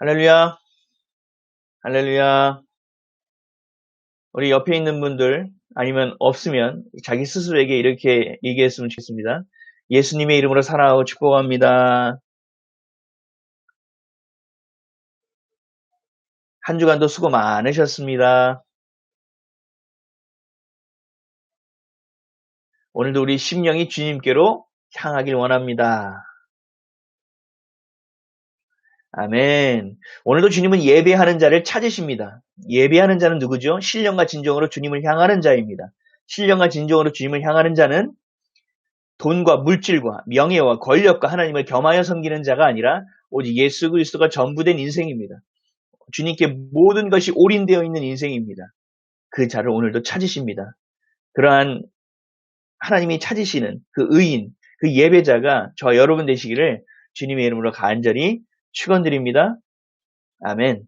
할렐루야, 할렐루야. 우리 옆에 있는 분들, 아니면 없으면 자기 스스로에게 이렇게 얘기했으면 좋겠습니다. 예수님의 이름으로 사랑하고 축복합니다. 한 주간도 수고 많으셨습니다. 오늘도 우리 심령이 주님께로 향하길 원합니다. 아멘. 오늘도 주님은 예배하는 자를 찾으십니다. 예배하는 자는 누구죠? 신령과 진정으로 주님을 향하는 자입니다. 신령과 진정으로 주님을 향하는 자는 돈과 물질과 명예와 권력과 하나님을 겸하여 섬기는 자가 아니라 오직 예수 그리스도가 전부된 인생입니다. 주님께 모든 것이 올인되어 있는 인생입니다. 그 자를 오늘도 찾으십니다. 그러한 하나님이 찾으시는 그 의인, 그 예배자가 저 여러분 되시기를 주님의 이름으로 간절히 축원드립니다. 아멘.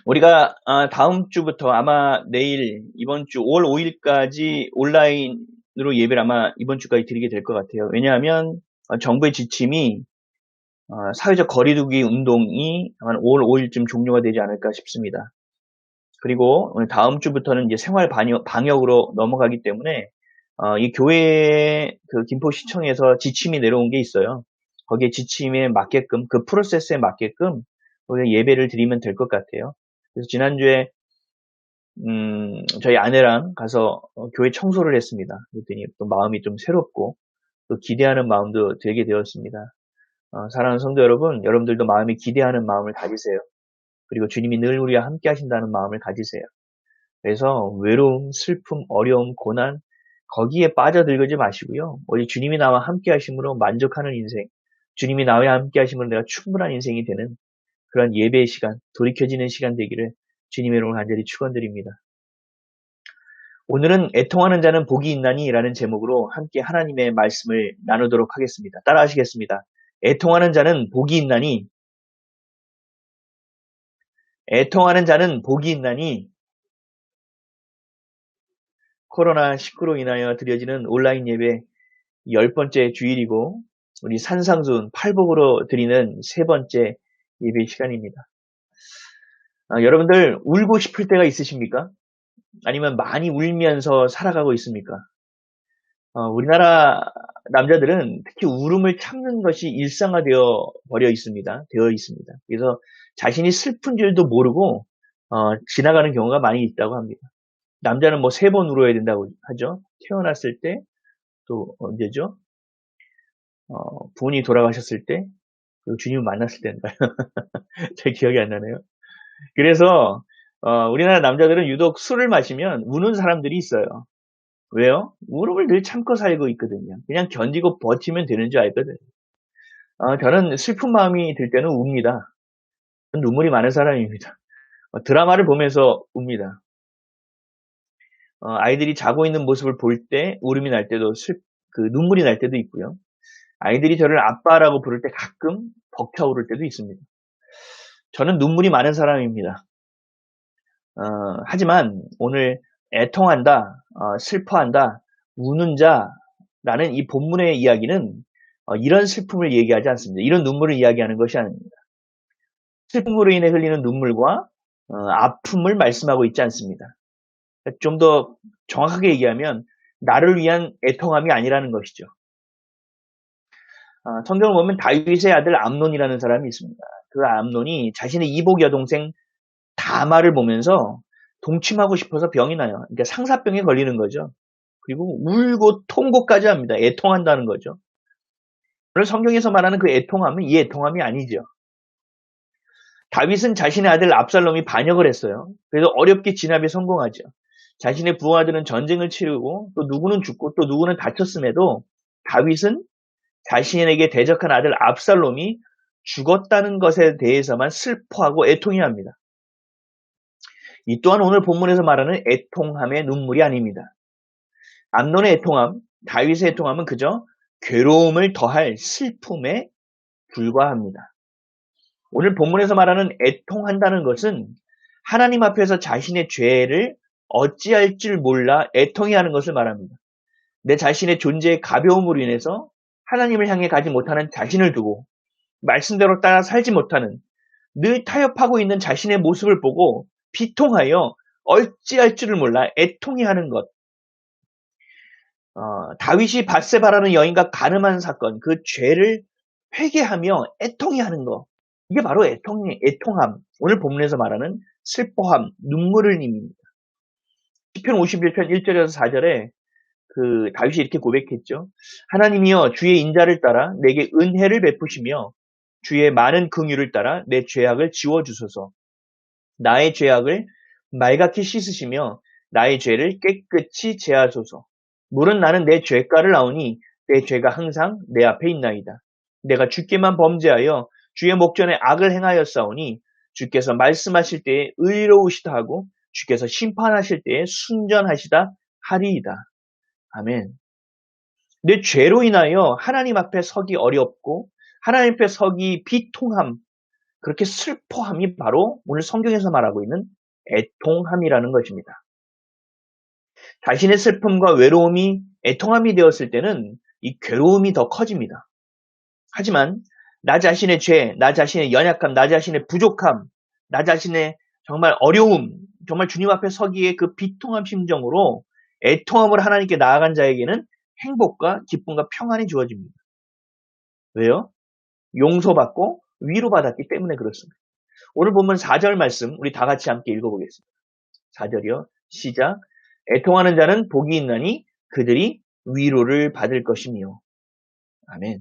우리가 다음 주부터 아마 내일 이번 주 5월 5일까지 온라인으로 예배를 아마 이번 주까지 드리게 될 것 같아요. 왜냐하면 정부의 지침이 사회적 거리두기 운동이 아마 5월 5일쯤 종료가 되지 않을까 싶습니다. 그리고 오늘 다음 주부터는 이제 생활 방역으로 넘어가기 때문에 이 교회 그 김포시청에서 지침이 내려온 게 있어요. 거기에 지침에 맞게끔 그 프로세스에 맞게끔 우리가 예배를 드리면 될 것 같아요. 그래서 지난주에 저희 아내랑 가서 교회 청소를 했습니다. 그랬더니 또 마음이 좀 새롭고 또 기대하는 마음도 들게 되었습니다. 사랑하는 성도 여러분, 여러분들도 마음이 기대하는 마음을 가지세요. 그리고 주님이 늘 우리와 함께 하신다는 마음을 가지세요. 그래서 외로움, 슬픔, 어려움, 고난 거기에 빠져들지 마시고요. 오직 주님이 나와 함께 하심으로 만족하는 인생, 주님이 나와 함께 하심으로 내가 충분한 인생이 되는 그런 예배의 시간, 돌이켜지는 시간 되기를 주님의 이름으로 간절히 축원드립니다. 오늘은 애통하는 자는 복이 있나니 라는 제목으로 함께 하나님의 말씀을 나누도록 하겠습니다. 따라 하시겠습니다. 애통하는 자는 복이 있나니, 애통하는 자는 복이 있나니. 코로나19로 인하여 드려지는 온라인 예배 10번째 주일이고 우리 산상순 팔복으로 드리는 3번째 예배 시간입니다. 여러분들 울고 싶을 때가 있으십니까? 아니면 많이 울면서 살아가고 있습니까? 우리나라 남자들은 특히 울음을 참는 것이 일상화되어 버려 있습니다. 그래서 자신이 슬픈 줄도 모르고 지나가는 경우가 많이 있다고 합니다. 남자는 뭐 3번 울어야 된다고 하죠. 태어났을 때, 또 언제죠? 부모님이 돌아가셨을 때, 그리고 주님을 만났을 때인가요? 잘 기억이 안 나네요. 그래서 우리나라 남자들은 유독 술을 마시면 우는 사람들이 있어요. 왜요? 울음을 늘 참고 살고 있거든요. 그냥 견디고 버티면 되는 줄 알거든요. 저는 슬픈 마음이 들 때는 웁니다. 눈물이 많은 사람입니다. 드라마를 보면서 웁니다. 아이들이 자고 있는 모습을 볼 때 울음이 날 때도 눈물이 날 때도 있고요. 아이들이 저를 아빠라고 부를 때 가끔 벅차오를 때도 있습니다. 저는 눈물이 많은 사람입니다. 하지만 오늘 애통한다, 슬퍼한다, 우는 자라는 이 본문의 이야기는 이런 슬픔을 얘기하지 않습니다. 이런 눈물을 이야기하는 것이 아닙니다. 슬픔으로 인해 흘리는 눈물과 아픔을 말씀하고 있지 않습니다. 좀 더 정확하게 얘기하면 나를 위한 애통함이 아니라는 것이죠. 성경을 보면 다윗의 아들 암논이라는 사람이 있습니다. 그 암논이 자신의 이복 여동생 다말을 보면서 동침하고 싶어서 병이 나요. 그러니까 상사병에 걸리는 거죠. 그리고 울고 통곡까지 합니다. 애통한다는 거죠. 오늘 성경에서 말하는 그 애통함은 이 애통함이 아니죠. 다윗은 자신의 아들 압살롬이 반역을 했어요. 그래서 어렵게 진압에 성공하죠. 자신의 부하들은 전쟁을 치르고 또 누구는 죽고 또 누구는 다쳤음에도 다윗은 자신에게 대적한 아들 압살롬이 죽었다는 것에 대해서만 슬퍼하고 애통해합니다. 이 또한 오늘 본문에서 말하는 애통함의 눈물이 아닙니다. 암논의 애통함, 다윗의 애통함은 그저 괴로움을 더할 슬픔에 불과합니다. 오늘 본문에서 말하는 애통한다는 것은 하나님 앞에서 자신의 죄를 어찌할 줄 몰라 애통해하는 것을 말합니다. 내 자신의 존재의 가벼움으로 인해서 하나님을 향해 가지 못하는 자신을 두고 말씀대로 따라 살지 못하는 늘 타협하고 있는 자신의 모습을 보고 비통하여 어찌할 줄을 몰라 애통해하는 것. 다윗이 밧세바라는 여인과 간음한 사건, 그 죄를 회개하며 애통해하는 것. 이게 바로 애통함. 오늘 본문에서 말하는 슬퍼함, 눈물 흘림입니다. 시편 51편 1절에서 4절에 다윗이 이렇게 고백했죠. 하나님이여 주의 인자를 따라 내게 은혜를 베푸시며 주의 많은 긍휼을 따라 내 죄악을 지워주소서. 나의 죄악을 말갛게 씻으시며 나의 죄를 깨끗이 제하소서. 물은 나는 내 죄가를 아오니 내 죄가 항상 내 앞에 있나이다. 내가 주께만 범죄하여 주의 목전에 악을 행하였사오니 주께서 말씀하실 때에 의로우시다 하고 주께서 심판하실 때에 순전하시다 하리이다. 아멘. 내 죄로 인하여 하나님 앞에 서기 어렵고 하나님 앞에 서기 비통함, 그렇게 슬퍼함이 바로 오늘 성경에서 말하고 있는 애통함이라는 것입니다. 자신의 슬픔과 외로움이 애통함이 되었을 때는 이 괴로움이 더 커집니다. 하지만 나 자신의 죄, 나 자신의 연약함, 나 자신의 부족함, 나 자신의 정말 어려움, 정말 주님 앞에 서기에 그 비통함 심정으로 애통함으로 하나님께 나아간 자에게는 행복과 기쁨과 평안이 주어집니다. 왜요? 용서받고 위로받았기 때문에 그렇습니다. 오늘 본문 4절 말씀 우리 다 같이 함께 읽어보겠습니다. 4절이요. 시작. 애통하는 자는 복이 있나니 그들이 위로를 받을 것이며. 아멘.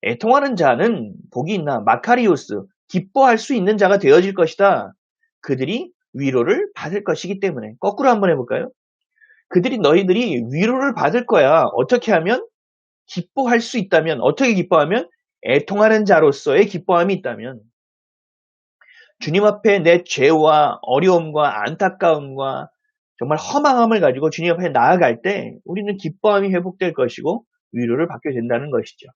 애통하는 자는 복이 있나 마카리오스, 기뻐할 수 있는 자가 되어질 것이다. 그들이 위로를 받을 것이기 때문에. 거꾸로 한번 해볼까요? 너희들이 위로를 받을 거야. 어떻게 하면? 기뻐할 수 있다면, 어떻게 기뻐하면? 애통하는 자로서의 기뻐함이 있다면, 주님 앞에 내 죄와 어려움과 안타까움과 정말 허망함을 가지고 주님 앞에 나아갈 때 우리는 기뻐함이 회복될 것이고 위로를 받게 된다는 것이죠.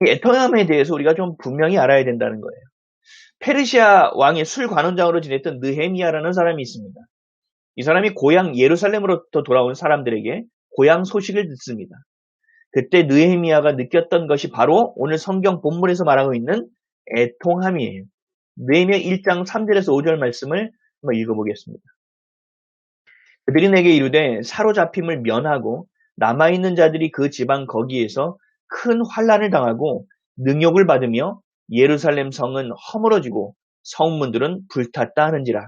이 애통함에 대해서 우리가 좀 분명히 알아야 된다는 거예요. 페르시아 왕의 술 관원장으로 지냈던 느헤미야라는 사람이 있습니다. 이 사람이 고향 예루살렘으로부터 돌아온 사람들에게 고향 소식을 듣습니다. 그때 느헤미야가 느꼈던 것이 바로 오늘 성경 본문에서 말하고 있는 애통함이에요. 느헤미야 1장 3절에서 5절 말씀을 한번 읽어보겠습니다. 그들이 내게 이르되 사로잡힘을 면하고 남아있는 자들이 그 지방 거기에서 큰 환난을 당하고 능욕을 받으며 예루살렘 성은 허물어지고 성문들은 불탔다 하는지라.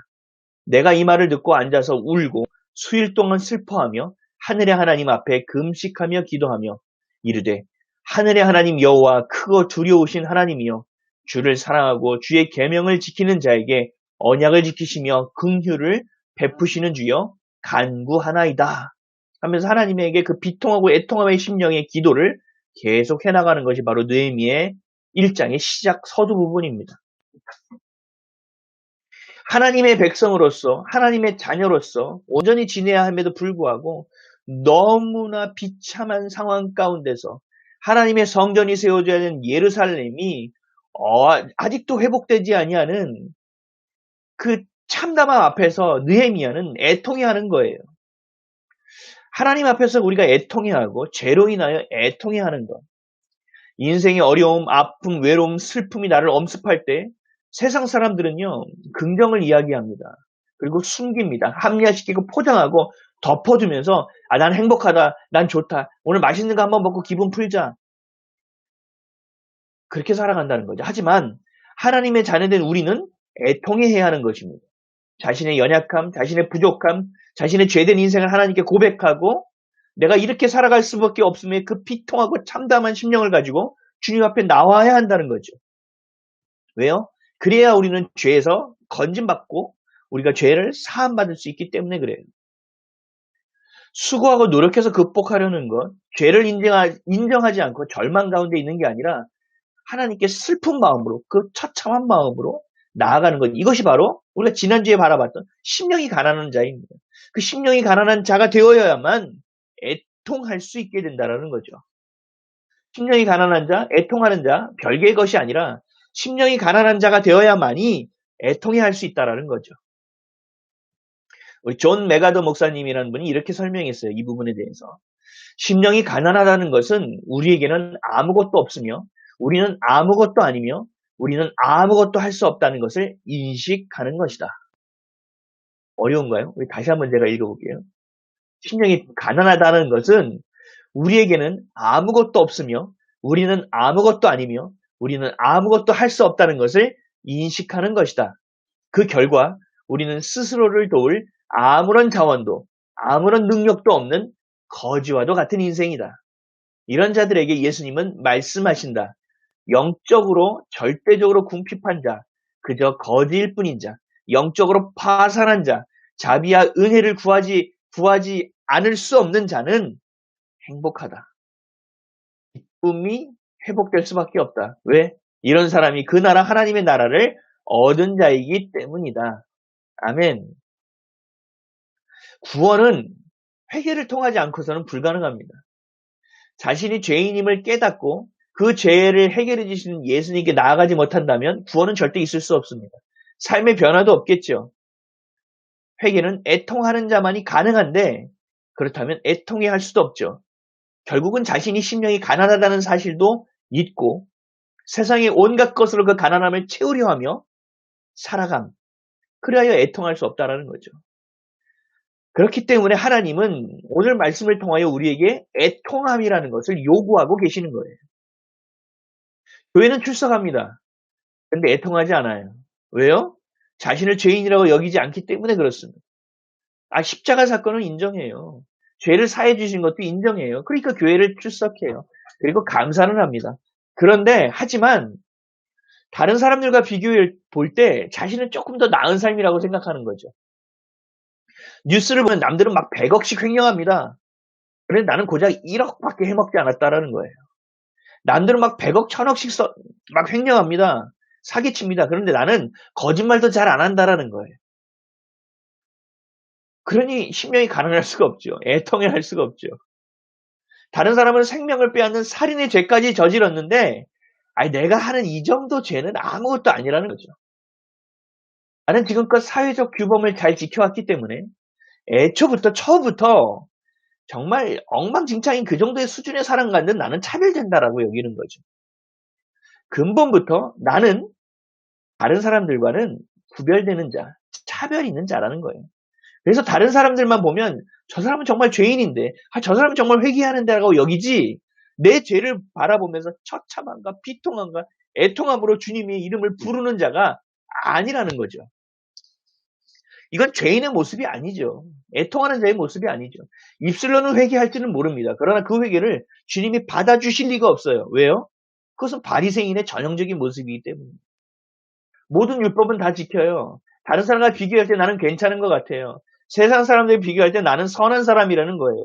내가 이 말을 듣고 앉아서 울고 수일 동안 슬퍼하며 하늘의 하나님 앞에 금식하며 기도하며 이르되 하늘의 하나님 여호와 크고 두려우신 하나님이여 주를 사랑하고 주의 계명을 지키는 자에게 언약을 지키시며 긍휼을 베푸시는 주여 간구하나이다 하면서 하나님에게 그 비통하고 애통함의 심령의 기도를 계속 해나가는 것이 바로 느헤미야의 1장의 시작 서두 부분입니다. 하나님의 백성으로서 하나님의 자녀로서 온전히 지내야 함에도 불구하고 너무나 비참한 상황 가운데서 하나님의 성전이 세워져야 하는 예루살렘이 아직도 회복되지 아니하는 그 참담함 앞에서 느헤미야는 애통해하는 거예요. 하나님 앞에서 우리가 애통해하고 죄로 인하여 애통해하는 것. 인생의 어려움, 아픔, 외로움, 슬픔이 나를 엄습할 때 세상 사람들은요, 긍정을 이야기합니다. 그리고 숨깁니다. 합리화시키고 포장하고 덮어주면서 난 행복하다, 난 좋다, 오늘 맛있는 거 한번 먹고 기분 풀자. 그렇게 살아간다는 거죠. 하지만 하나님의 자녀된 우리는 애통해야 하는 것입니다. 자신의 연약함, 자신의 부족함, 자신의 죄된 인생을 하나님께 고백하고 내가 이렇게 살아갈 수밖에 없음에 그 비통하고 참담한 심령을 가지고 주님 앞에 나와야 한다는 거죠. 왜요? 그래야 우리는 죄에서 건짐받고 우리가 죄를 사함받을 수 있기 때문에 그래요. 수고하고 노력해서 극복하려는 것, 죄를 인정하지 않고 절망 가운데 있는 게 아니라 하나님께 슬픈 마음으로, 그 처참한 마음으로 나아가는 것. 이것이 바로 우리가 지난주에 바라봤던 심령이 가난한 자입니다. 그 심령이 가난한 자가 되어야만 애통할 수 있게 된다는 거죠. 심령이 가난한 자, 애통하는 자, 별개의 것이 아니라 심령이 가난한 자가 되어야만이 애통해 할 수 있다는 거죠. 우리 존 메가더 목사님이라는 분이 이렇게 설명했어요. 이 부분에 대해서. 심령이 가난하다는 것은 우리에게는 아무것도 없으며 우리는 아무것도 아니며 우리는 아무것도 할 수 없다는 것을 인식하는 것이다. 어려운가요? 다시 한번 제가 읽어볼게요. 심령이 가난하다는 것은 우리에게는 아무것도 없으며 우리는 아무것도 아니며 우리는 아무것도 할 수 없다는 것을 인식하는 것이다. 그 결과 우리는 스스로를 도울 아무런 자원도 아무런 능력도 없는 거지와도 같은 인생이다. 이런 자들에게 예수님은 말씀하신다. 영적으로 절대적으로 궁핍한 자, 그저 거지일 뿐인 자, 영적으로 파산한 자, 자비와 은혜를 구하지 않을 수 없는 자는 행복하다. 기쁨이 회복될 수밖에 없다. 왜? 이런 사람이 그 나라 하나님의 나라를 얻은 자이기 때문이다. 아멘. 구원은 회개를 통하지 않고서는 불가능합니다. 자신이 죄인임을 깨닫고 그 죄를 해결해 주시는 예수님께 나아가지 못한다면 구원은 절대 있을 수 없습니다. 삶의 변화도 없겠죠. 회개는 애통하는 자만이 가능한데 그렇다면 애통해 할 수도 없죠. 결국은 자신이 심령이 가난하다는 사실도 잊고 세상의 온갖 것으로 그 가난함을 채우려 하며 살아감. 그래야 애통할 수 없다라는 거죠. 그렇기 때문에 하나님은 오늘 말씀을 통하여 우리에게 애통함이라는 것을 요구하고 계시는 거예요. 교회는 출석합니다. 그런데 애통하지 않아요. 왜요? 자신을 죄인이라고 여기지 않기 때문에 그렇습니다. 십자가 사건은 인정해요. 죄를 사해 주신 것도 인정해요. 그러니까 교회를 출석해요. 그리고 감사는 합니다. 그런데 하지만 다른 사람들과 비교해 볼 때 자신은 조금 더 나은 삶이라고 생각하는 거죠. 뉴스를 보면 남들은 막 100억씩 횡령합니다. 그런데 나는 고작 1억밖에 해먹지 않았다라는 거예요. 남들은 막 100억, 1000억씩 막 횡령합니다. 사기칩니다. 그런데 나는 거짓말도 잘 안 한다라는 거예요. 그러니 심령이 가난할 수가 없죠. 애통해 할 수가 없죠. 다른 사람은 생명을 빼앗는 살인의 죄까지 저질렀는데 내가 하는 이 정도 죄는 아무것도 아니라는 거죠. 나는 지금껏 사회적 규범을 잘 지켜왔기 때문에 처음부터 정말 엉망진창인 그 정도의 수준의 사람 가운데 나는 차별된다라고 여기는 거죠. 근본부터 나는 다른 사람들과는 구별되는 자, 차별 있는 자라는 거예요. 그래서 다른 사람들만 보면 저 사람은 정말 죄인인데, 저 사람은 정말 회개하는데라고 여기지 내 죄를 바라보면서 처참함과 비통함과 애통함으로 주님의 이름을 부르는 자가 아니라는 거죠. 이건 죄인의 모습이 아니죠. 애통하는 자의 모습이 아니죠. 입술로는 회개할지는 모릅니다. 그러나 그 회개를 주님이 받아주실 리가 없어요. 왜요? 그것은 바리새인의 전형적인 모습이기 때문입니다. 모든 율법은 다 지켜요. 다른 사람과 비교할 때 나는 괜찮은 것 같아요. 세상 사람들과 비교할 때 나는 선한 사람이라는 거예요.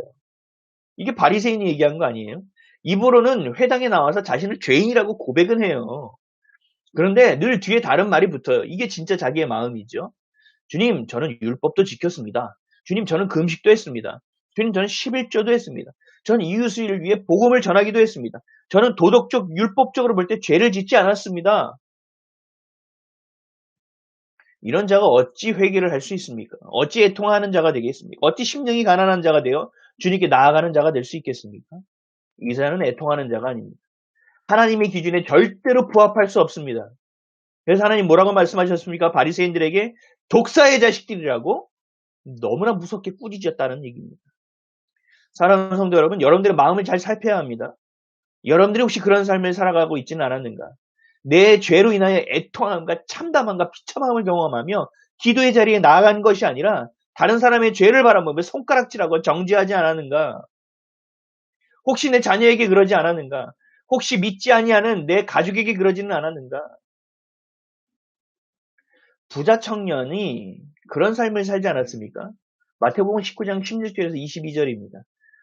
이게 바리새인이 얘기한 거 아니에요? 입으로는 회당에 나와서 자신을 죄인이라고 고백은 해요. 그런데 늘 뒤에 다른 말이 붙어요. 이게 진짜 자기의 마음이죠. 주님, 저는 율법도 지켰습니다. 주님, 저는 금식도 했습니다. 주님, 저는 11조도 했습니다. 저는 이웃을 위해 복음을 전하기도 했습니다. 저는 도덕적, 율법적으로 볼 때 죄를 짓지 않았습니다. 이런 자가 어찌 회개를 할 수 있습니까? 어찌 애통하는 자가 되겠습니까? 어찌 심령이 가난한 자가 되어 주님께 나아가는 자가 될 수 있겠습니까? 이 사람은 애통하는 자가 아닙니다. 하나님의 기준에 절대로 부합할 수 없습니다. 그래서 하나님 뭐라고 말씀하셨습니까? 바리새인들에게 독사의 자식들이라고 너무나 무섭게 꾸짖었다는 얘기입니다. 사랑하는 성도 여러분, 여러분들의 마음을 잘 살펴야 합니다. 여러분들이 혹시 그런 삶을 살아가고 있지는 않았는가? 내 죄로 인하여 애통함과 참담함과 비참함을 경험하며 기도의 자리에 나아간 것이 아니라 다른 사람의 죄를 바라보며 손가락질하고 정죄하지 않았는가? 혹시 내 자녀에게 그러지 않았는가? 혹시 믿지 아니하는 내 가족에게 그러지는 않았는가? 부자 청년이 그런 삶을 살지 않았습니까? 마태복음 19장 16절에서 22절입니다.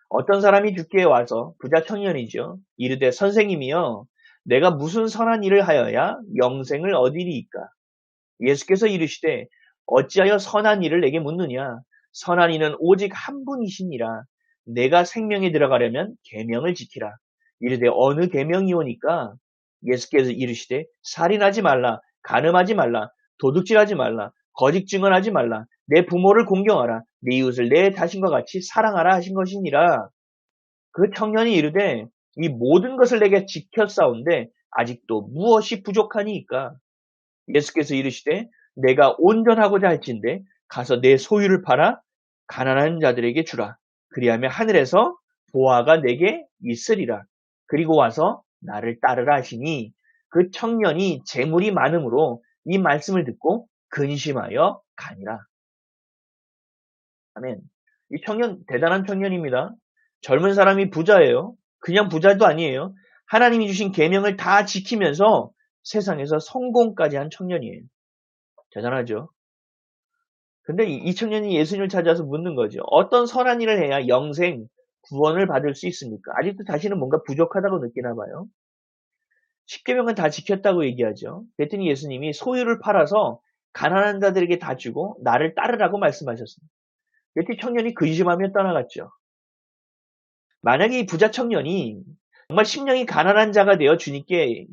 어떤 사람이 주께 와서 부자 청년이죠. 이르되 선생님이여 내가 무슨 선한 일을 하여야 영생을 얻으리이까? 예수께서 이르시되 어찌하여 선한 일을 내게 묻느냐? 선한 이는 오직 한 분이시니라. 내가 생명에 들어가려면 계명을 지키라. 이르되 어느 계명이오니까? 예수께서 이르시되 살인하지 말라, 간음하지 말라, 도둑질하지 말라, 거짓 증언하지 말라, 내 부모를 공경하라, 내 이웃을 내 자신과 같이 사랑하라 하신 것이니라. 그 청년이 이르되 이 모든 것을 내게 지켰사온데 아직도 무엇이 부족하니이까? 예수께서 이르시되 내가 온전하고자 할진대 가서 내 소유를 팔아 가난한 자들에게 주라. 그리하면 하늘에서 보화가 내게 있으리라. 그리고 와서 나를 따르라 하시니 그 청년이 재물이 많음으로 이 말씀을 듣고 근심하여 가니라. 아멘. 이 청년 대단한 청년입니다. 젊은 사람이 부자예요. 그냥 부자도 아니에요. 하나님이 주신 계명을 다 지키면서 세상에서 성공까지 한 청년이에요. 대단하죠. 근데 이 청년이 예수님을 찾아서 묻는 거죠. 어떤 선한 일을 해야 영생, 구원을 받을 수 있습니까? 아직도 자신은 뭔가 부족하다고 느끼나 봐요. 십계명은 다 지켰다고 얘기하죠. 그랬더니 예수님이 소유를 팔아서 가난한 자들에게 다 주고 나를 따르라고 말씀하셨습니다. 그랬더니 청년이 근심하며 떠나갔죠. 만약에 이 부자 청년이 정말 심령이 가난한 자가 되어 주님께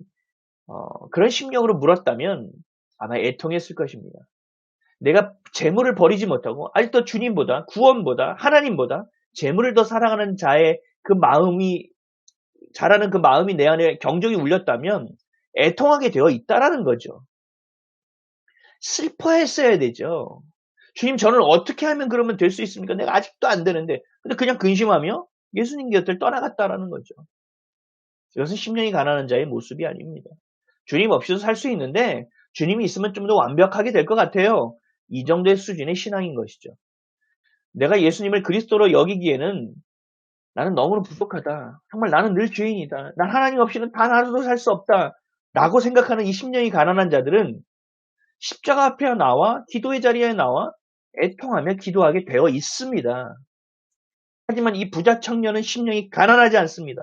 그런 심령으로 물었다면 아마 애통했을 것입니다. 내가 재물을 버리지 못하고 아직도 주님보다 구원보다 하나님보다 재물을 더 사랑하는 자의 그 마음이 자라는 그 마음이 내 안에 경종이 울렸다면 애통하게 되어 있다라는 거죠. 슬퍼했어야 되죠. 주님 저는 어떻게 하면 그러면 될 수 있습니까? 내가 아직도 안 되는데. 근데 그냥 근심하며 예수님 곁을 떠나갔다라는 거죠. 이것은 심령이 가난한 자의 모습이 아닙니다. 주님 없이도 살 수 있는데 주님이 있으면 좀 더 완벽하게 될 것 같아요. 이 정도의 수준의 신앙인 것이죠. 내가 예수님을 그리스도로 여기기에는 나는 너무나 부족하다. 정말 나는 늘 죄인이다. 난 하나님 없이는 단 하루도 살 수 없다. 라고 생각하는 이 심령이 가난한 자들은 십자가 앞에 나와 기도의 자리에 나와 애통하며 기도하게 되어 있습니다. 하지만 이 부자 청년은 심령이 가난하지 않습니다.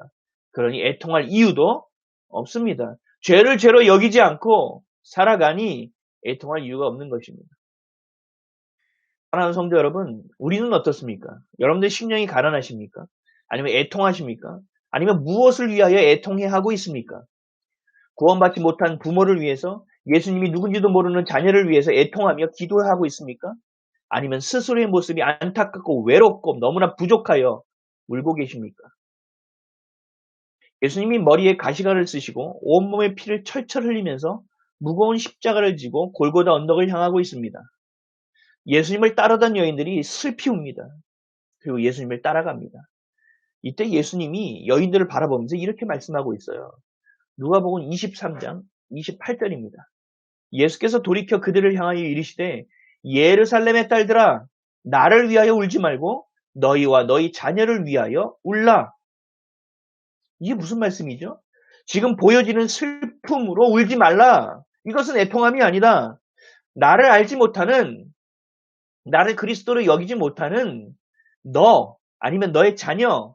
그러니 애통할 이유도 없습니다. 죄를 죄로 여기지 않고 살아가니 애통할 이유가 없는 것입니다. 사랑하는 성도 여러분, 우리는 어떻습니까? 여러분들 심령이 가난하십니까? 아니면 애통하십니까? 아니면 무엇을 위하여 애통해 하고 있습니까? 구원받지 못한 부모를 위해서, 예수님이 누군지도 모르는 자녀를 위해서 애통하며 기도하고 있습니까? 아니면 스스로의 모습이 안타깝고 외롭고 너무나 부족하여 울고 계십니까? 예수님이 머리에 가시관을 쓰시고 온몸에 피를 철철 흘리면서 무거운 십자가를 지고 골고다 언덕을 향하고 있습니다. 예수님을 따르던 여인들이 슬피 웁니다. 그리고 예수님을 따라갑니다. 이때 예수님이 여인들을 바라보면서 이렇게 말씀하고 있어요. 누가복음 23장 28절입니다. 예수께서 돌이켜 그들을 향하여 이르시되 예루살렘의 딸들아 나를 위하여 울지 말고 너희와 너희 자녀를 위하여 울라. 이게 무슨 말씀이죠? 지금 보여지는 슬픔으로 울지 말라. 이것은 애통함이 아니다. 나를 알지 못하는, 나를 그리스도로 여기지 못하는 너 아니면 너의 자녀,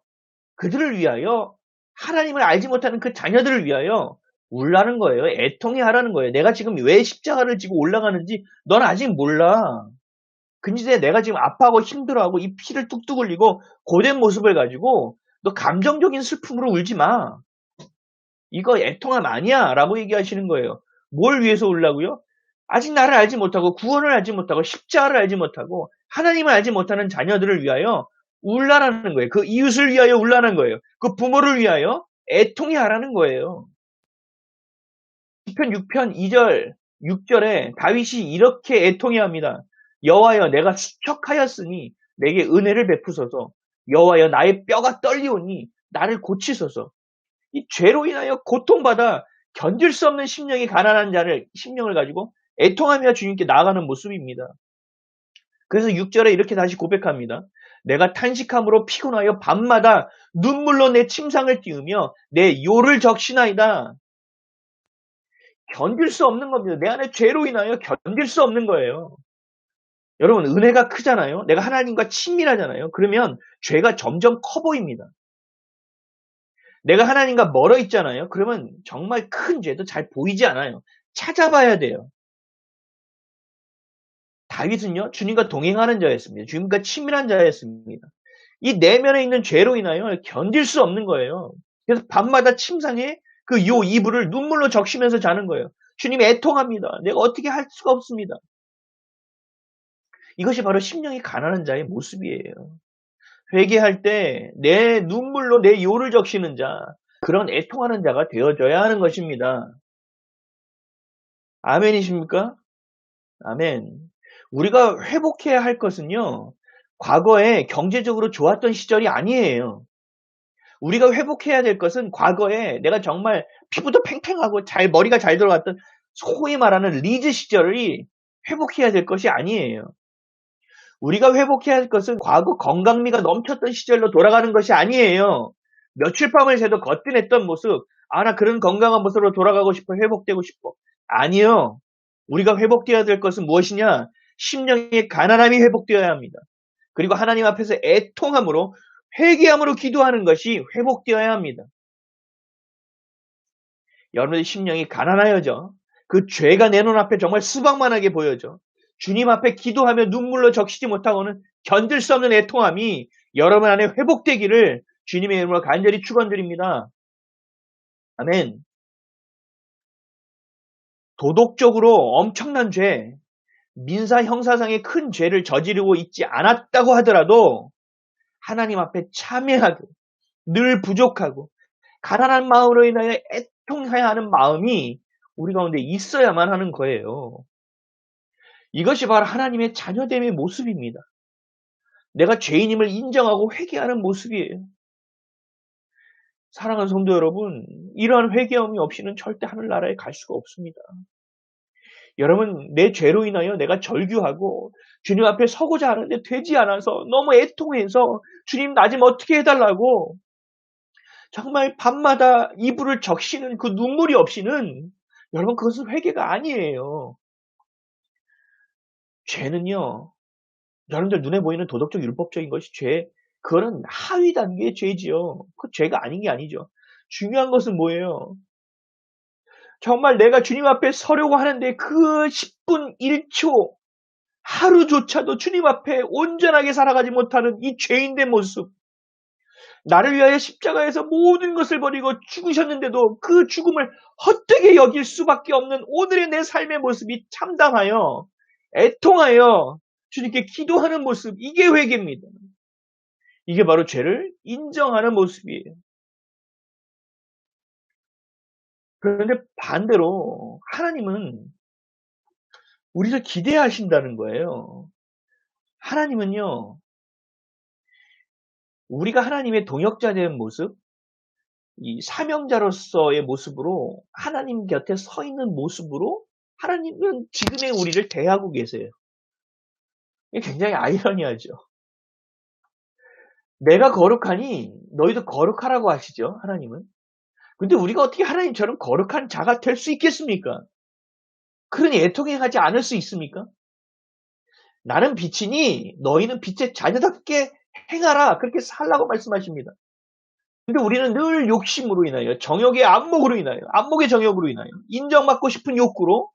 그들을 위하여, 하나님을 알지 못하는 그 자녀들을 위하여 울라는 거예요. 애통해 하라는 거예요. 내가 지금 왜 십자가를 지고 올라가는지 넌 아직 몰라. 근데 내가 지금 아파하고 힘들어하고 이 피를 뚝뚝 흘리고 고된 모습을 가지고 너 감정적인 슬픔으로 울지 마. 이거 애통함 아니야 라고 얘기하시는 거예요. 뭘 위해서 울라고요? 아직 나를 알지 못하고 구원을 알지 못하고 십자가를 알지 못하고 하나님을 알지 못하는 자녀들을 위하여 울라라는 거예요. 그 이웃을 위하여 울라는 거예요. 그 부모를 위하여 애통해 하라는 거예요. 시편 6편 2절 6절에 다윗이 이렇게 애통해 합니다. 여호와여 내가 수척하였으니 내게 은혜를 베푸소서. 여호와여 나의 뼈가 떨리오니 나를 고치소서. 이 죄로 인하여 고통받아 견딜 수 없는 심령이 가난한 자를 심령을 가지고 애통하며 주님께 나아가는 모습입니다. 그래서 6절에 이렇게 다시 고백합니다. 내가 탄식함으로 피곤하여 밤마다 눈물로 내 침상을 띄우며 내 요를 적시나이다. 견딜 수 없는 겁니다. 내 안에 죄로 인하여 견딜 수 없는 거예요. 여러분 은혜가 크잖아요. 내가 하나님과 친밀하잖아요. 그러면 죄가 점점 커 보입니다. 내가 하나님과 멀어 있잖아요. 그러면 정말 큰 죄도 잘 보이지 않아요. 찾아봐야 돼요. 다윗은요, 주님과 동행하는 자였습니다. 주님과 친밀한 자였습니다. 이 내면에 있는 죄로 인하여 견딜 수 없는 거예요. 그래서 밤마다 침상에 그 요 이불을 눈물로 적시면서 자는 거예요. 주님 애통합니다. 내가 어떻게 할 수가 없습니다. 이것이 바로 심령이 가난한 자의 모습이에요. 회개할 때 내 눈물로 내 요를 적시는 자, 그런 애통하는 자가 되어져야 하는 것입니다. 아멘이십니까? 아멘. 우리가 회복해야 할 것은요, 과거에 경제적으로 좋았던 시절이 아니에요. 우리가 회복해야 될 것은 과거에 내가 정말 피부도 팽팽하고 머리가 잘 들어갔던 소위 말하는 리즈 시절이 회복해야 될 것이 아니에요. 우리가 회복해야 할 것은 과거 건강미가 넘쳤던 시절로 돌아가는 것이 아니에요. 며칠 밤을 새도 거뜬했던 모습, 나 그런 건강한 모습으로 돌아가고 싶어, 회복되고 싶어. 아니요. 우리가 회복되어야 될 것은 무엇이냐? 심령의 가난함이 회복되어야 합니다. 그리고 하나님 앞에서 애통함으로, 회개함으로 기도하는 것이 회복되어야 합니다. 여러분의 심령이 가난하여져 그 죄가 내 눈앞에 정말 수박만하게 보여져 주님 앞에 기도하며 눈물로 적시지 못하고는 견딜 수 없는 애통함이 여러분 안에 회복되기를 주님의 이름으로 간절히 축원드립니다. 아멘. 도덕적으로 엄청난 죄, 민사 형사상의 큰 죄를 저지르고 있지 않았다고 하더라도 하나님 앞에 참회하고 늘 부족하고 가난한 마음으로 인하여 애통해야 하는 마음이 우리 가운데 있어야만 하는 거예요. 이것이 바로 하나님의 자녀됨의 모습입니다. 내가 죄인임을 인정하고 회개하는 모습이에요. 사랑하는 성도 여러분, 이러한 회개함이 없이는 절대 하늘나라에 갈 수가 없습니다. 여러분, 내 죄로 인하여 내가 절규하고 주님 앞에 서고자 하는데 되지 않아서 너무 애통해서 주님 나 좀 어떻게 해달라고 정말 밤마다 이불을 적시는 그 눈물이 없이는 여러분 그것은 회개가 아니에요. 죄는요, 여러분들 눈에 보이는 도덕적 율법적인 것이 죄, 그거는 하위 단계의 죄지요. 그 죄가 아닌 게 아니죠. 중요한 것은 뭐예요? 정말 내가 주님 앞에 서려고 하는데 그 10분 1초 하루조차도 주님 앞에 온전하게 살아가지 못하는 이 죄인된 모습. 나를 위하여 십자가에서 모든 것을 버리고 죽으셨는데도 그 죽음을 헛되게 여길 수밖에 없는 오늘의 내 삶의 모습이 참담하여 애통하여 주님께 기도하는 모습, 이게 회개입니다. 이게 바로 죄를 인정하는 모습이에요. 그런데 반대로 하나님은 우리를 기대하신다는 거예요. 하나님은요, 우리가 하나님의 동역자 된 모습, 이 사명자로서의 모습으로 하나님 곁에 서 있는 모습으로 하나님은 지금의 우리를 대하고 계세요. 이게 굉장히 아이러니하죠. 내가 거룩하니 너희도 거룩하라고 하시죠, 하나님은. 근데 우리가 어떻게 하나님처럼 거룩한 자가 될 수 있겠습니까? 그러니 애통해하지 않을 수 있습니까? 나는 빛이니 너희는 빛의 자녀답게 행하라. 그렇게 살라고 말씀하십니다. 근데 우리는 늘 욕심으로 인하여, 정욕의 안목으로 인하여, 안목의 정욕으로 인하여, 인정받고 싶은 욕구로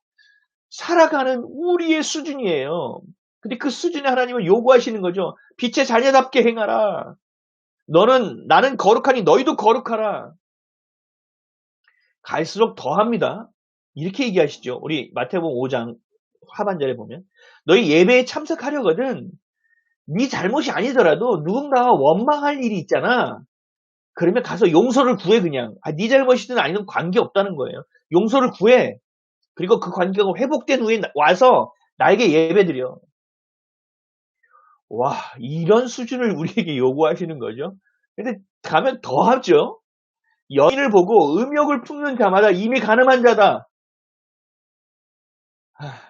살아가는 우리의 수준이에요. 근데 그 수준에 하나님은 요구하시는 거죠. 빛의 자녀답게 행하라. 나는 거룩하니 너희도 거룩하라. 갈수록 더합니다. 이렇게 얘기하시죠. 우리 마태복음 5장 하반절에 보면 너희 예배에 참석하려거든 네 잘못이 아니더라도 누군가가 원망할 일이 있잖아. 그러면 가서 용서를 구해 그냥. 네 잘못이든 아니든 관계없다는 거예요. 용서를 구해. 그리고 그 관계가 회복된 후에 와서 나에게 예배드려. 와, 이런 수준을 우리에게 요구하시는 거죠. 근데 가면 더하죠. 여인을 보고 음욕을 품는 자마다 이미 가늠한 자다.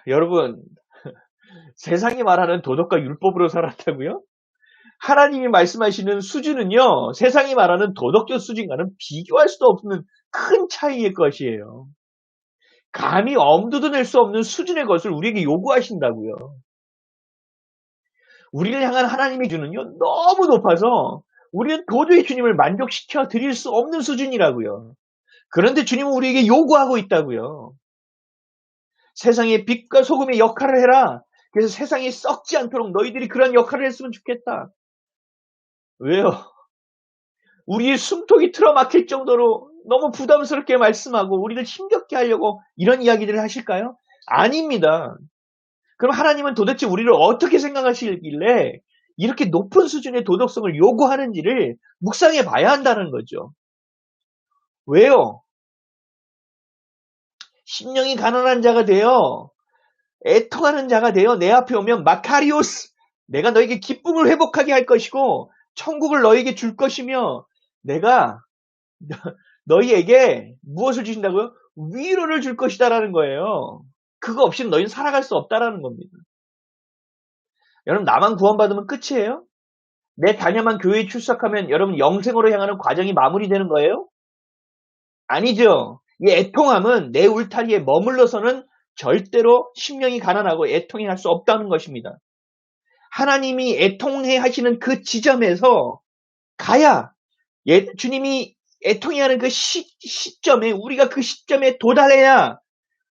여러분, 세상이 말하는 도덕과 율법으로 살았다고요? 하나님이 말씀하시는 수준은요, 세상이 말하는 도덕적 수준과는 비교할 수도 없는 큰 차이일 것이에요. 감히 엄두도 낼 수 없는 수준의 것을 우리에게 요구하신다고요. 우리를 향한 하나님의 기준은요, 너무 높아서 우리는 도저히 주님을 만족시켜 드릴 수 없는 수준이라고요. 그런데 주님은 우리에게 요구하고 있다고요. 세상의 빛과 소금의 역할을 해라. 그래서 세상이 썩지 않도록 너희들이 그런 역할을 했으면 좋겠다. 왜요? 우리의 숨통이 틀어막힐 정도로 너무 부담스럽게 말씀하고 우리를 힘겹게 하려고 이런 이야기들을 하실까요? 아닙니다. 그럼 하나님은 도대체 우리를 어떻게 생각하시길래 이렇게 높은 수준의 도덕성을 요구하는지를 묵상해 봐야 한다는 거죠. 왜요? 심령이 가난한 자가 되어 애통하는 자가 되어 내 앞에 오면 마카리오스, 내가 너에게 기쁨을 회복하게 할 것이고 천국을 너에게 줄 것이며 내가 너희에게 무엇을 주신다고요? 위로를 줄 것이다라는 거예요. 그거 없이는 너희는 살아갈 수 없다라는 겁니다. 여러분, 나만 구원받으면 끝이에요? 내 자녀만 교회에 출석하면 여러분 영생으로 향하는 과정이 마무리되는 거예요? 아니죠. 이 애통함은 내 울타리에 머물러서는 절대로 심령이 가난하고 애통해 할 수 없다는 것입니다. 하나님이 애통해 하시는 그 지점에서 가야 주님이 애통해 하는 그 시점에 우리가 그 시점에 도달해야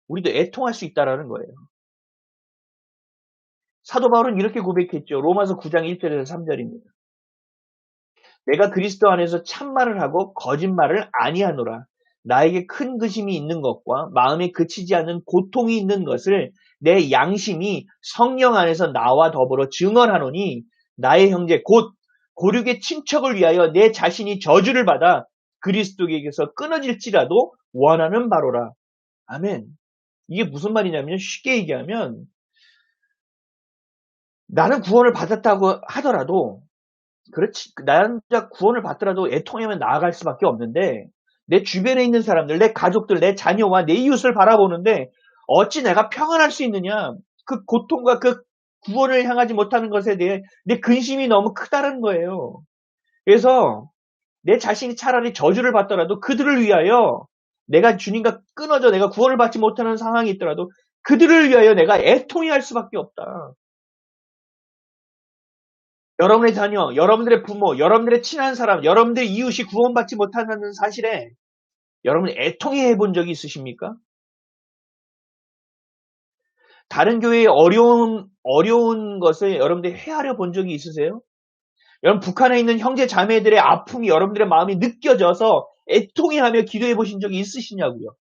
우리도 애통할 수 있다라는 거예요. 사도 바울은 이렇게 고백했죠. 로마서 9장 1절에서 3절입니다. 내가 그리스도 안에서 참말을 하고 거짓말을 아니하노라. 나에게 큰 근심이 있는 것과 마음에 그치지 않는 고통이 있는 것을 내 양심이 성령 안에서 나와 더불어 증언하노니 나의 형제 곧 고륙의 친척을 위하여 내 자신이 저주를 받아 그리스도에게서 끊어질지라도 원하는 바로라. 아멘. 이게 무슨 말이냐면 쉽게 얘기하면 나는 구원을 받았다고 하더라도 그렇지. 나 구원을 받더라도 애통하면 나아갈 수밖에 없는데 내 주변에 있는 사람들, 내 가족들, 내 자녀와 내 이웃을 바라보는데 어찌 내가 평안할 수 있느냐. 그 고통과 그 구원을 향하지 못하는 것에 대해 내 근심이 너무 크다는 거예요. 그래서 내 자신이 차라리 저주를 받더라도 그들을 위하여 내가 주님과 끊어져 내가 구원을 받지 못하는 상황이 있더라도 그들을 위하여 내가 애통해 할 수밖에 없다. 여러분의 자녀, 여러분들의 부모, 여러분들의 친한 사람, 여러분들의 이웃이 구원받지 못한다는 사실에 여러분 애통해 해본 적이 있으십니까? 다른 교회의 어려운 것을 여러분들이 헤아려 본 적이 있으세요? 여러분 북한에 있는 형제 자매들의 아픔이 여러분들의 마음이 느껴져서 애통해 하며 기도해 보신 적이 있으시냐고요?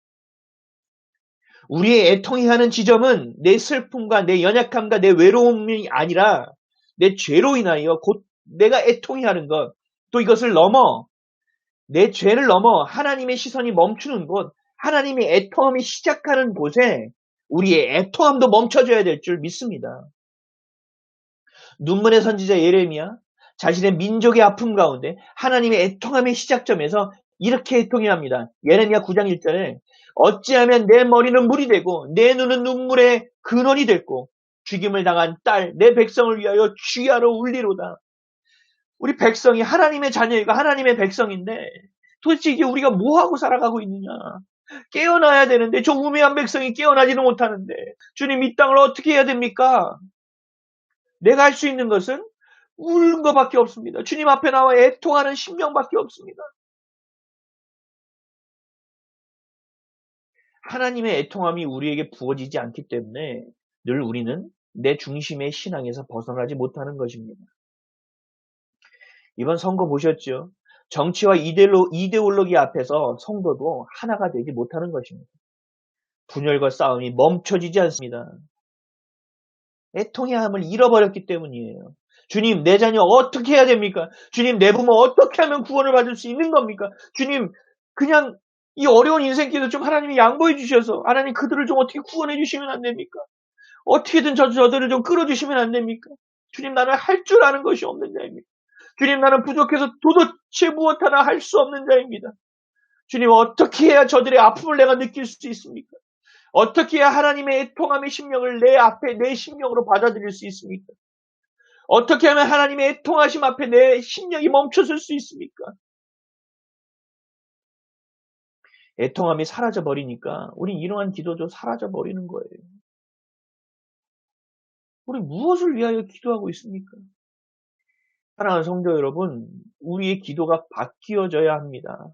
우리의 애통해 하는 지점은 내 슬픔과 내 연약함과 내 외로움이 아니라 내 죄로 인하여 곧 내가 애통해 하는 것, 또 이것을 넘어 내 죄를 넘어 하나님의 시선이 멈추는 곳, 하나님의 애통함이 시작하는 곳에 우리의 애통함도 멈춰져야 될 줄 믿습니다. 눈물의 선지자 예레미야 자신의 민족의 아픔 가운데 하나님의 애통함의 시작점에서 이렇게 애통해 합니다. 예레미야 9장 1절에 어찌하면 내 머리는 물이 되고 내 눈은 눈물의 근원이 됐고 죽임을 당한 딸 내 백성을 위하여 주야로 울리로다. 우리 백성이 하나님의 자녀이고 하나님의 백성인데 도대체 이게 우리가 뭐하고 살아가고 있느냐. 깨어나야 되는데 저 우매한 백성이 깨어나지는 못하는데 주님 이 땅을 어떻게 해야 됩니까? 내가 할 수 있는 것은 우는 것밖에 없습니다. 주님 앞에 나와 애통하는 심령밖에 없습니다. 하나님의 애통함이 우리에게 부어지지 않기 때문에 늘 우리는 내 중심의 신앙에서 벗어나지 못하는 것입니다. 이번 선거 보셨죠? 정치와 이데올로기 앞에서 성도도 하나가 되지 못하는 것입니다. 분열과 싸움이 멈춰지지 않습니다. 애통의함을 잃어버렸기 때문이에요. 주님, 내 자녀 어떻게 해야 됩니까? 주님, 내 부모 어떻게 하면 구원을 받을 수 있는 겁니까? 주님, 그냥 이 어려운 인생길도 좀 하나님이 양보해 주셔서 하나님 그들을 좀 어떻게 구원해 주시면 안 됩니까? 어떻게든 저들을 좀 끌어주시면 안 됩니까? 주님, 나는 할 줄 아는 것이 없는 자입니다. 주님, 나는 부족해서 도대체 무엇 하나 할 수 없는 자입니다. 주님, 어떻게 해야 저들의 아픔을 내가 느낄 수 있습니까? 어떻게 해야 하나님의 애통함의 심령을 내 앞에 내 심령으로 받아들일 수 있습니까? 어떻게 하면 하나님의 애통하심 앞에 내 심령이 멈춰설 수 있습니까? 애통함이 사라져버리니까 우리 이러한 기도도 사라져버리는 거예요. 우리 무엇을 위하여 기도하고 있습니까? 사랑하는 성도 여러분, 우리의 기도가 바뀌어져야 합니다.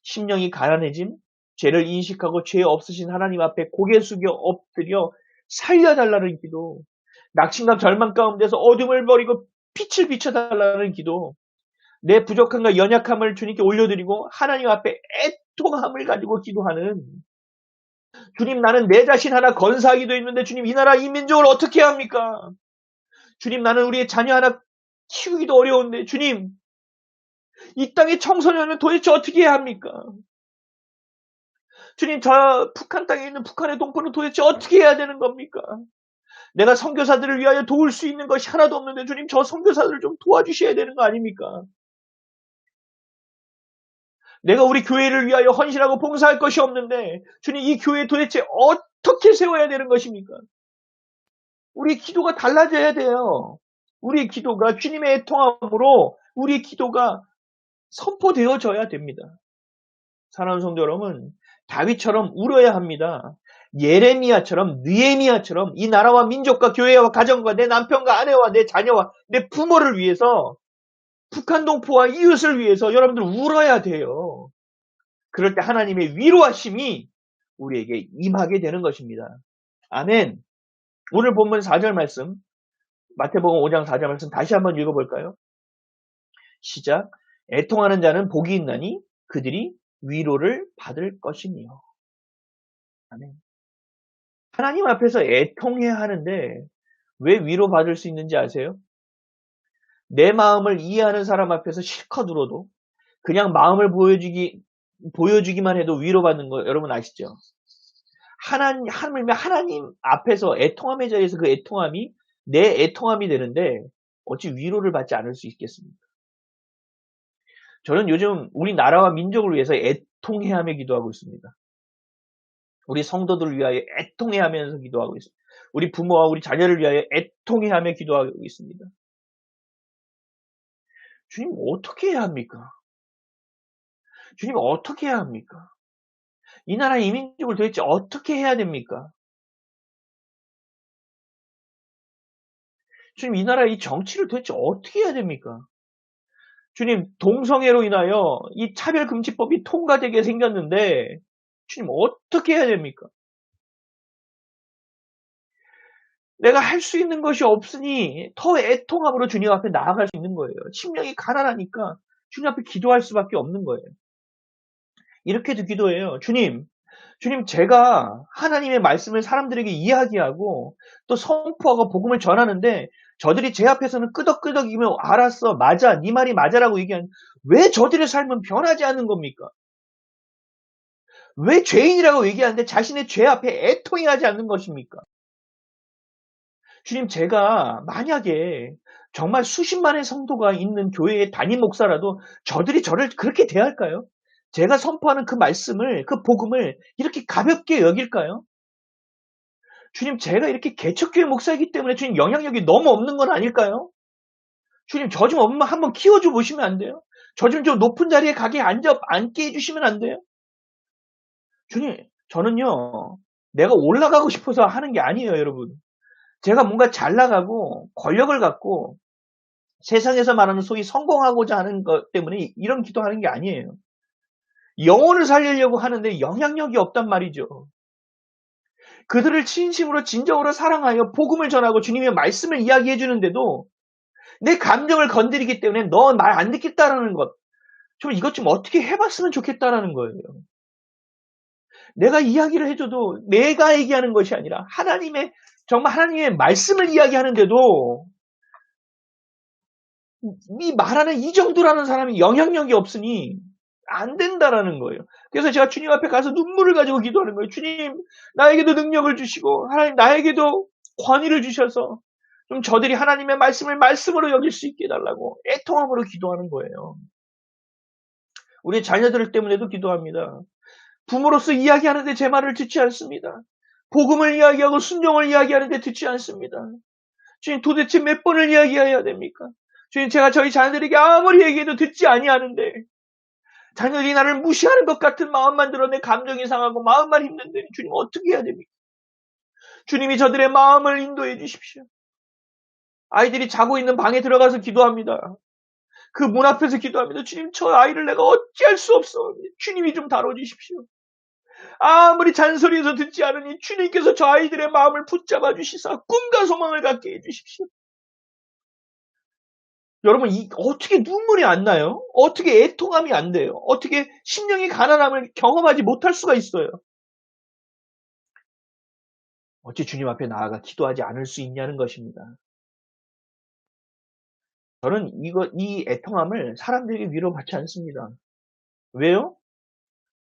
심령이 가난해짐, 죄를 인식하고 죄 없으신 하나님 앞에 고개 숙여 엎드려 살려달라는 기도, 낙심과 절망 가운데서 어둠을 버리고 빛을 비춰달라는 기도, 내 부족함과 연약함을 주님께 올려드리고 하나님 앞에 애통함을 가지고 기도하는, 주님 나는 내 자신 하나 건사하기도 했는데 주님 이 나라 이 민족을 어떻게 해야 합니까? 주님 나는 우리의 자녀 하나 키우기도 어려운데 주님, 이 땅의 청소년은 도대체 어떻게 해야 합니까? 주님, 저 북한 땅에 있는 북한의 동포는 도대체 어떻게 해야 되는 겁니까? 내가 선교사들을 위하여 도울 수 있는 것이 하나도 없는데 주님, 저 선교사들을 좀 도와주셔야 되는 거 아닙니까? 내가 우리 교회를 위하여 헌신하고 봉사할 것이 없는데 주님, 이 교회 도대체 어떻게 세워야 되는 것입니까? 우리 기도가 달라져야 돼요. 우리 기도가 주님의 애통함으로 우리 기도가 선포되어져야 됩니다. 사랑하는 성도 여러분, 다윗처럼 울어야 합니다. 예레미야처럼, 느헤미야처럼 이 나라와 민족과 교회와 가정과 내 남편과 아내와 내 자녀와 내 부모를 위해서, 북한 동포와 이웃을 위해서 여러분들 울어야 돼요. 그럴 때 하나님의 위로하심이 우리에게 임하게 되는 것입니다. 아멘. 오늘 본문 4절 말씀, 마태복음 5장 4절 말씀 다시 한번 읽어볼까요? 시작. 애통하는 자는 복이 있나니 그들이 위로를 받을 것이니요. 아멘. 하나님 앞에서 애통해야 하는데 왜 위로받을 수 있는지 아세요? 내 마음을 이해하는 사람 앞에서 실컷 울어도 그냥 마음을 보여주기만 해도 위로받는 거 여러분 아시죠? 하나님 앞에서 애통함의 자리에서 그 애통함이 내 애통함이 되는데 어찌 위로를 받지 않을 수 있겠습니까? 저는 요즘 우리나라와 민족을 위해서 애통해하며 기도하고 있습니다. 우리 성도들을 위하여 애통해하면서 기도하고 있습니다. 우리 부모와 우리 자녀를 위하여 애통해하며 기도하고 있습니다. 주님 어떻게 해야 합니까? 주님 어떻게 해야 합니까? 이 나라 이민족을 도대체 어떻게 해야 됩니까? 주님 이 나라 이 정치를 도대체 어떻게 해야 됩니까? 주님 동성애로 인하여 이 차별금지법이 통과되게 생겼는데 주님 어떻게 해야 됩니까? 내가 할 수 있는 것이 없으니 더 애통함으로 주님 앞에 나아갈 수 있는 거예요. 심령이 가난하니까 주님 앞에 기도할 수밖에 없는 거예요. 이렇게도 기도해요. 주님 제가 하나님의 말씀을 사람들에게 이야기하고 또 선포하고 복음을 전하는데 저들이 제 앞에서는 끄덕끄덕이며 알았어, 맞아, 네 말이 맞아라고 얘기하는 왜 저들의 삶은 변하지 않는 겁니까? 왜 죄인이라고 얘기하는데 자신의 죄 앞에 애통이 하지 않는 것입니까? 주님 제가 만약에 정말 수십만의 성도가 있는 교회의 담임 목사라도 저들이 저를 그렇게 대할까요? 제가 선포하는 그 말씀을, 그 복음을 이렇게 가볍게 여길까요? 주님 제가 이렇게 개척교회 목사이기 때문에 주님 영향력이 너무 없는 건 아닐까요? 주님 저 좀 엄마 한번 키워줘 보시면 안 돼요? 저 좀 높은 자리에 앉게 해주시면 안 돼요? 주님 저는요 내가 올라가고 싶어서 하는 게 아니에요 여러분. 제가 뭔가 잘 나가고 권력을 갖고 세상에서 말하는 소위 성공하고자 하는 것 때문에 이런 기도하는 게 아니에요. 영혼을 살리려고 하는데 영향력이 없단 말이죠. 그들을 진심으로 진정으로 사랑하여 복음을 전하고 주님의 말씀을 이야기해 주는데도 내 감정을 건드리기 때문에 너 말 안 듣겠다라는 것. 좀 이것 좀 어떻게 해봤으면 좋겠다라는 거예요. 내가 이야기를 해줘도 내가 얘기하는 것이 아니라 정말 하나님의 말씀을 이야기하는데도 이 말하는 이 정도라는 사람이 영향력이 없으니 안 된다라는 거예요. 그래서 제가 주님 앞에 가서 눈물을 가지고 기도하는 거예요. 주님, 나에게도 능력을 주시고 하나님 나에게도 권위를 주셔서 좀 저들이 하나님의 말씀을 말씀으로 여길 수 있게 해달라고 애통함으로 기도하는 거예요. 우리 자녀들 때문에도 기도합니다. 부모로서 이야기하는데 제 말을 듣지 않습니다. 복음을 이야기하고 순종을 이야기하는데 듣지 않습니다. 주님 도대체 몇 번을 이야기해야 됩니까? 주님 제가 저희 자녀들에게 아무리 얘기해도 듣지 아니하는데 자녀들이 나를 무시하는 것 같은 마음만 들어 내 감정이 상하고 마음만 힘든데 주님 어떻게 해야 됩니까? 주님이 저들의 마음을 인도해 주십시오. 아이들이 자고 있는 방에 들어가서 기도합니다. 그 문 앞에서 기도합니다. 주님 저 아이를 내가 어찌할 수 없어. 주님이 좀 다뤄주십시오. 아무리 잔소리해서 듣지 않으니 주님께서 저 아이들의 마음을 붙잡아 주시사 꿈과 소망을 갖게 해주십시오. 여러분 어떻게 눈물이 안 나요? 어떻게 애통함이 안 돼요? 어떻게 심령의 가난함을 경험하지 못할 수가 있어요? 어찌 주님 앞에 나아가 기도하지 않을 수 있냐는 것입니다. 저는 이 애통함을 사람들에게 위로받지 않습니다. 왜요?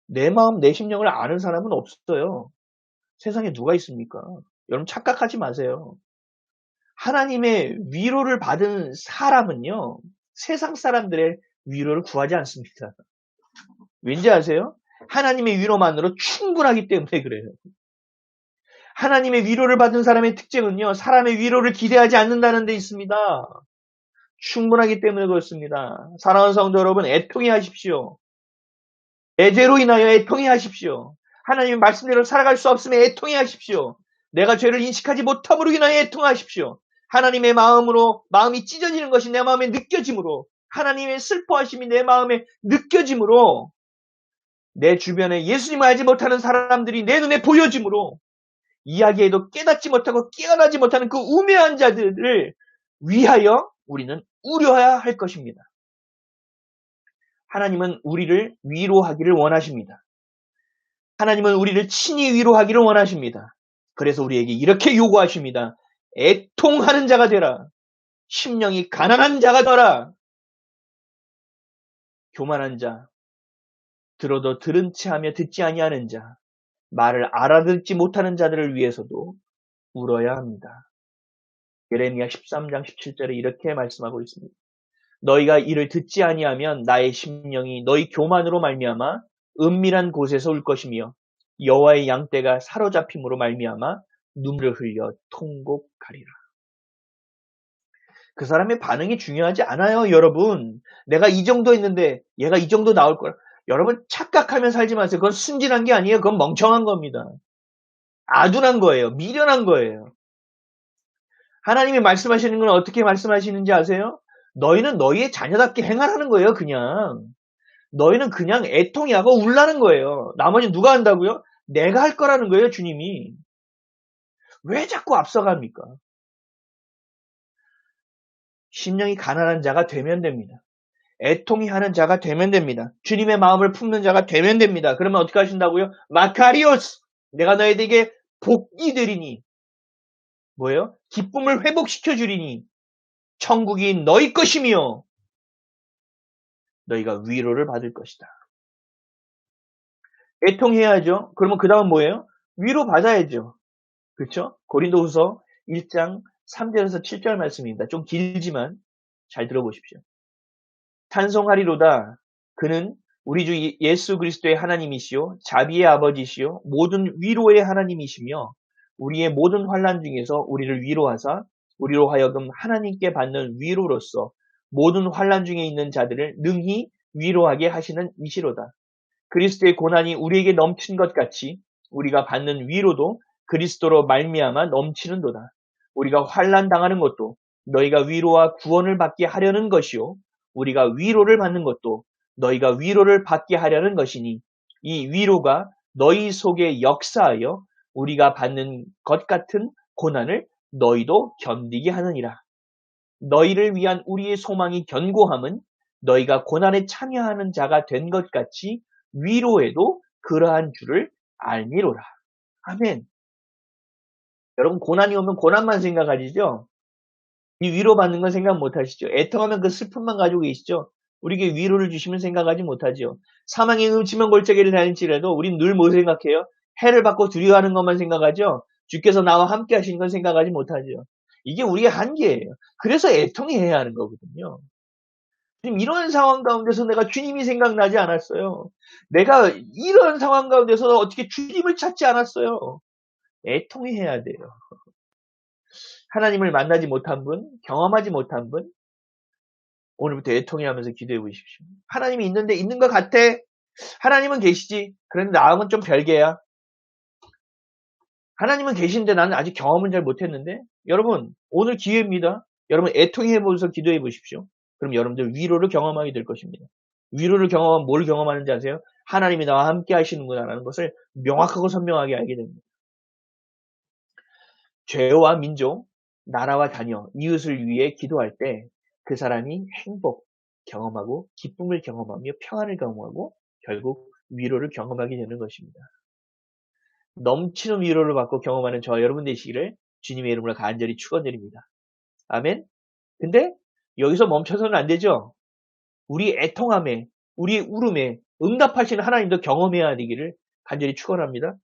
내 마음, 내 심령을 아는 사람은 없어요. 세상에 누가 있습니까? 여러분 착각하지 마세요. 하나님의 위로를 받은 사람은요, 세상 사람들의 위로를 구하지 않습니다. 왠지 아세요? 하나님의 위로만으로 충분하기 때문에 그래요. 하나님의 위로를 받은 사람의 특징은요, 사람의 위로를 기대하지 않는다는 데 있습니다. 충분하기 때문에 그렇습니다. 사랑하는 성도 여러분, 애통해 하십시오. 내 죄로 인하여 애통해 하십시오. 하나님의 말씀대로 살아갈 수 없으면 애통해 하십시오. 내가 죄를 인식하지 못함으로 인하여 애통하십시오. 하나님의 마음이 찢어지는 것이 내 마음에 느껴짐으로, 하나님의 슬퍼하심이 내 마음에 느껴짐으로, 내 주변에 예수님을 알지 못하는 사람들이 내 눈에 보여짐으로, 이야기해도 깨닫지 못하고 깨어나지 못하는 그 우매한 자들을 위하여 우리는 우려해야 할 것입니다. 하나님은 우리를 위로하기를 원하십니다. 하나님은 우리를 친히 위로하기를 원하십니다. 그래서 우리에게 이렇게 요구하십니다. 애통하는 자가 되라. 심령이 가난한 자가 되라. 교만한 자, 들어도 들은 채 하며 듣지 아니하는 자, 말을 알아듣지 못하는 자들을 위해서도 울어야 합니다. 예레미야 13장 17절에 이렇게 말씀하고 있습니다. 너희가 이를 듣지 아니하면 나의 심령이 너희 교만으로 말미암아 은밀한 곳에서 울 것이며 여호와의 양떼가 사로잡힘으로 말미암아 눈물을 흘려 통곡하리라. 그 사람의 반응이 중요하지 않아요, 여러분. 내가 이 정도 했는데 얘가 이 정도 나올 거야. 여러분 착각하며 살지 마세요. 그건 순진한 게 아니에요. 그건 멍청한 겁니다. 아둔한 거예요. 미련한 거예요. 하나님이 말씀하시는 건 어떻게 말씀하시는지 아세요? 너희는 너희의 자녀답게 행하라는 거예요, 그냥. 너희는 그냥 애통이 하고 울라는 거예요. 나머지 누가 한다고요? 내가 할 거라는 거예요, 주님이. 왜 자꾸 앞서갑니까? 심령이 가난한 자가 되면 됩니다. 애통이 하는 자가 되면 됩니다. 주님의 마음을 품는 자가 되면 됩니다. 그러면 어떻게 하신다고요? 마카리오스! 내가 너희에게 복이 되리니. 뭐예요? 기쁨을 회복시켜 주리니. 천국이 너희 것이며 너희가 위로를 받을 것이다. 애통해야죠. 그러면 그 다음 뭐예요? 위로 받아야죠. 그렇죠? 고린도후서 1장 3절에서 7절 말씀입니다. 좀 길지만 잘 들어보십시오. 찬송하리로다. 그는 우리 주 예수 그리스도의 하나님이시요 자비의 아버지시요 모든 위로의 하나님이시며 우리의 모든 환난 중에서 우리를 위로하사 우리로 하여금 하나님께 받는 위로로서 모든 환난 중에 있는 자들을 능히 위로하게 하시는 이시로다. 그리스도의 고난이 우리에게 넘친 것 같이 우리가 받는 위로도 그리스도로 말미암아 넘치는도다. 우리가 환난 당하는 것도 너희가 위로와 구원을 받게 하려는 것이요 우리가 위로를 받는 것도 너희가 위로를 받게 하려는 것이니 이 위로가 너희 속에 역사하여 우리가 받는 것 같은 고난을 너희도 견디게 하느니라. 너희를 위한 우리의 소망이 견고함은 너희가 고난에 참여하는 자가 된 것 같이 위로에도 그러한 줄을 알미로라. 아멘. 여러분 고난이 오면 고난만 생각하시죠? 이 위로받는 건 생각 못하시죠? 애통하면 그 슬픔만 가지고 계시죠? 우리에게 위로를 주시면 생각하지 못하죠. 사망의 음침한 골짜기를 다닐지라도 우린 늘 뭐 생각해요? 해를 받고 두려워하는 것만 생각하죠? 주께서 나와 함께 하시는 건 생각하지 못하죠. 이게 우리의 한계예요. 그래서 애통이 해야 하는 거거든요. 지금 이런 상황 가운데서 내가 주님이 생각나지 않았어요. 내가 이런 상황 가운데서 어떻게 주님을 찾지 않았어요. 애통이 해야 돼요. 하나님을 만나지 못한 분, 경험하지 못한 분, 오늘부터 애통해 하면서 기도해 보십시오. 하나님이 있는데 있는 것 같아. 하나님은 계시지. 그런데 나하고는 좀 별개야. 하나님은 계신데 나는 아직 경험은 잘 못했는데. 여러분 오늘 기회입니다. 여러분 애통해 보면서 기도해 보십시오. 그럼 여러분들 위로를 경험하게 될 것입니다. 위로를 경험하면 뭘 경험하는지 아세요? 하나님이 나와 함께 하시는구나라는 것을 명확하고 선명하게 알게 됩니다. 죄와 민족, 나라와 자녀, 이웃을 위해 기도할 때 그 사람이 행복 경험하고 기쁨을 경험하며 평안을 경험하고 결국 위로를 경험하게 되는 것입니다. 넘치는 위로를 받고 경험하는 저와 여러분 되시기를 주님의 이름으로 간절히 축원드립니다. 아멘. 근데 여기서 멈춰서는 안 되죠. 우리 애통함에, 우리 울음에 응답하시는 하나님도 경험해야 되기를 간절히 축원합니다.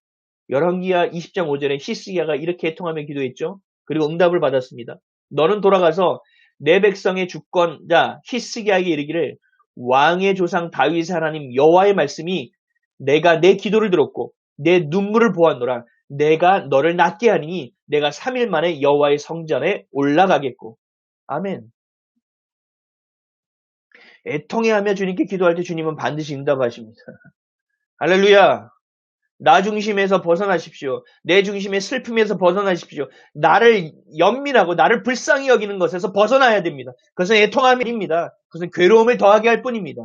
열왕기하 20장 5절에 히스기야가 이렇게 애통하며 기도했죠. 그리고 응답을 받았습니다. 너는 돌아가서 내 백성의 주권자 히스기야에게 이르기를 왕의 조상 다윗의 하나님 여호와의 말씀이 내가 내 기도를 들었고 내 눈물을 보았노라. 내가 너를 낫게 하니 내가 3일 만에 여호와의 성전에 올라가겠고. 아멘. 애통해하며 주님께 기도할 때 주님은 반드시 응답하십니다. 할렐루야. 나 중심에서 벗어나십시오. 내 중심의 슬픔에서 벗어나십시오. 나를 연민하고 나를 불쌍히 여기는 것에서 벗어나야 됩니다. 그것은 애통함입니다. 그것은 괴로움을 더하게 할 뿐입니다.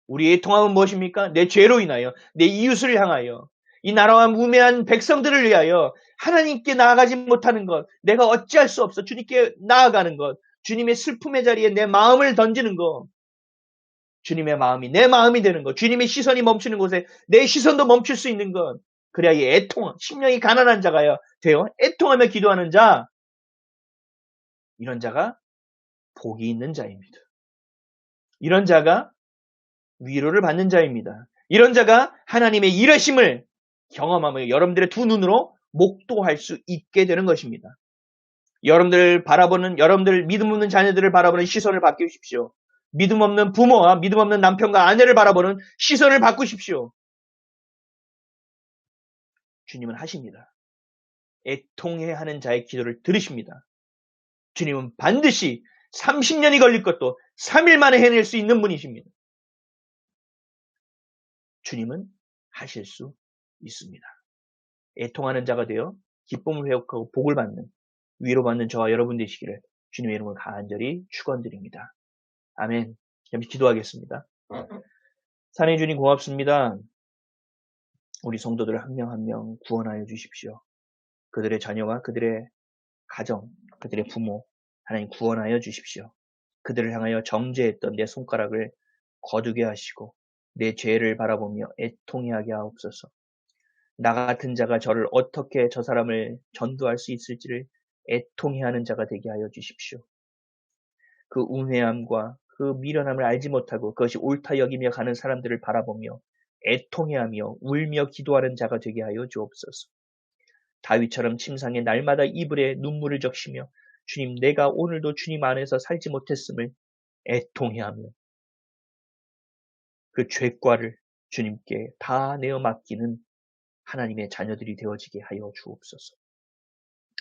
우리의 애통함은 무엇입니까? 내 죄로 인하여, 내 이웃을 향하여, 이 나라와 무매한 백성들을 위하여 하나님께 나아가지 못하는 것, 내가 어찌할 수 없어 주님께 나아가는 것, 주님의 슬픔의 자리에 내 마음을 던지는 것, 주님의 마음이 내 마음이 되는 것, 주님의 시선이 멈추는 곳에 내 시선도 멈출 수 있는 것, 그래야 이 심령이 가난한 자가 되어 애통하며 기도하는 자, 이런 자가 복이 있는 자입니다. 이런 자가 위로를 받는 자입니다. 이런 자가 하나님의 일하심을 경험하며 여러분들의 두 눈으로 목도할 수 있게 되는 것입니다. 여러분들 믿음 없는 자녀들을 바라보는 시선을 바꾸십시오. 믿음 없는 부모와 믿음 없는 남편과 아내를 바라보는 시선을 바꾸십시오. 주님은 하십니다. 애통해야 하는 자의 기도를 들으십니다. 주님은 반드시 30년이 걸릴 것도 3일 만에 해낼 수 있는 분이십니다. 주님은 하실 수 있습니다. 애통하는 자가 되어 기쁨을 회복하고 복을 받는, 위로받는 저와 여러분 되시기를 주님의 이름으로 간절히 축원드립니다. 아멘. 잠시 기도하겠습니다. 사랑해 주님 고맙습니다. 우리 성도들 한 명 한 명 구원하여 주십시오. 그들의 자녀와 그들의 가정, 그들의 부모 하나님 구원하여 주십시오. 그들을 향하여 정죄했던 내 손가락을 거두게 하시고 내 죄를 바라보며 애통해하게 하옵소서. 나 같은 자가 저를 어떻게 저 사람을 전도할 수 있을지를 애통해하는 자가 되게 하여 주십시오. 그 운회함과 그 미련함을 알지 못하고 그것이 옳다 여기며 가는 사람들을 바라보며 애통해하며 울며 기도하는 자가 되게 하여 주옵소서. 다윗처럼 침상에 날마다 이불에 눈물을 적시며 주님 내가 오늘도 주님 안에서 살지 못했음을 애통해하며 그 죄과를 주님께 다 내어 맡기는 하나님의 자녀들이 되어지게 하여 주옵소서.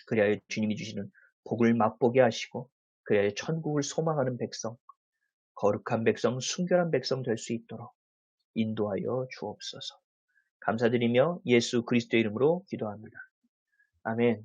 그리하여 주님이 주시는 복을 맛보게 하시고 그리하여 천국을 소망하는 백성, 거룩한 백성, 순결한 백성 될 수 있도록 인도하여 주옵소서. 감사드리며 예수 그리스도의 이름으로 기도합니다. 아멘.